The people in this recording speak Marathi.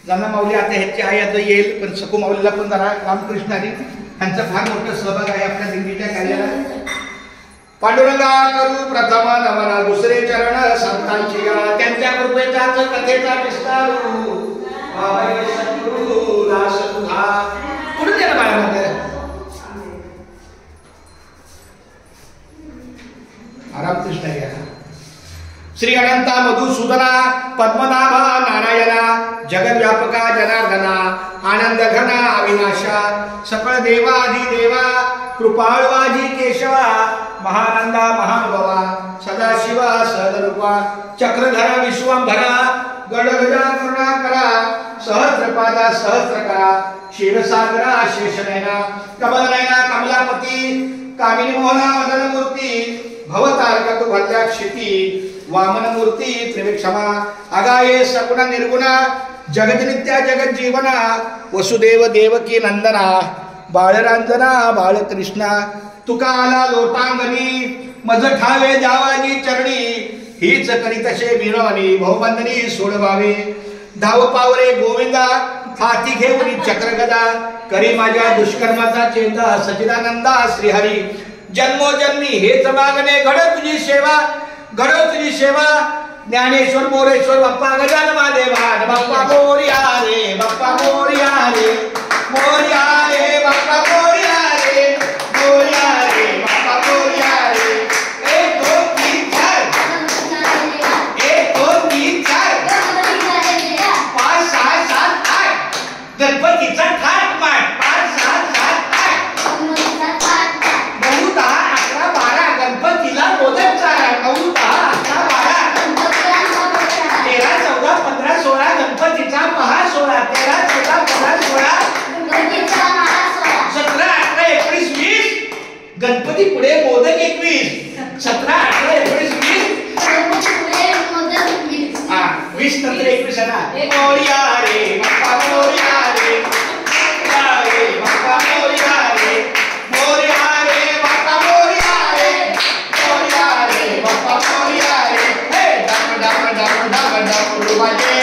ज्यांना माऊली आता ह्याची आई आता येईल, पण सकू माऊलीला पण जरा रामकृष्णारी यांचा फार मोठा सहभाग आहे आपल्या दिंडीच्या कार्याला. पांडुरंगा करू प्रथम नमन, दुसरे चरण संतांची त्यांच्या कृपेचाच कथेचा विस्तार पुढे गेला बाळामध्ये. रामकृष्ण घ्या. श्री अनंता मधुसूदना पद्मनाभा नारायणा जगव्यापका जनार्दना आनंद घना अविनाशा सकळ देवाधिदेवा कृपाळवाजी केशवा महानंदा महानुभवा सदाशिवा सहजरूपा चक्रधरा विश्वंभरा गडगजा करुणाकरा सहस्रपादा सहस्रकरा क्षीरसागरा शेषनयना कमलनयना कमलापती कामिनी मोहना मदनमूर्ती भवतारका तु भद्रा क्षिती वामन मूर्ती त्रिविक्षमा अगाये सगुण निर्गुणा जगतनित्या जगत जीवना वसुदेव देवकी नंदना बाळरांजना बाळकृष्णा तुका आला लोटांगणी मज ठावे जावानी चरणी हीच करीत तसे बिरवणी बहुबंधनी सोडवावे धाव पावरे गोविंदा हाती घेऊन चक्रगदा करी माझ्या दुष्कर्माचा चेंदा सचिदानंदा श्रीहरी जन्मोजन्मी हेच मागणे घड तुझी सेवा ज्ञानेश्वर मोरेश्वर बाप्पा गजानन महादेवा बाप्पा मोरया रे बाप्पा मोरया रे मोरया रे बाप्पा मोरया रे मोरया रे बाप्पा मोरया रे 1 2 3 4 1 2 3 4 5 6 7 8 गणपतीचा थाट माट 5 6 7 8 9 10 11 12 गणपतीला मोदक चारा 9 10 गणपतीचा महासोळा 13 14 15 16 17 18 19 20 गणपती पुढे मोदक 21 17 18 19 20 हा 20 नंतर 21 आहे ना मोरया रे बाप्पा मोरया रे बाप्पा मोरया रे मोरया रे बाप्पा मोरया रे मोरया रे बाप्पा मोरया रे हे डाम डाम डाम डाम डाम रुबाजे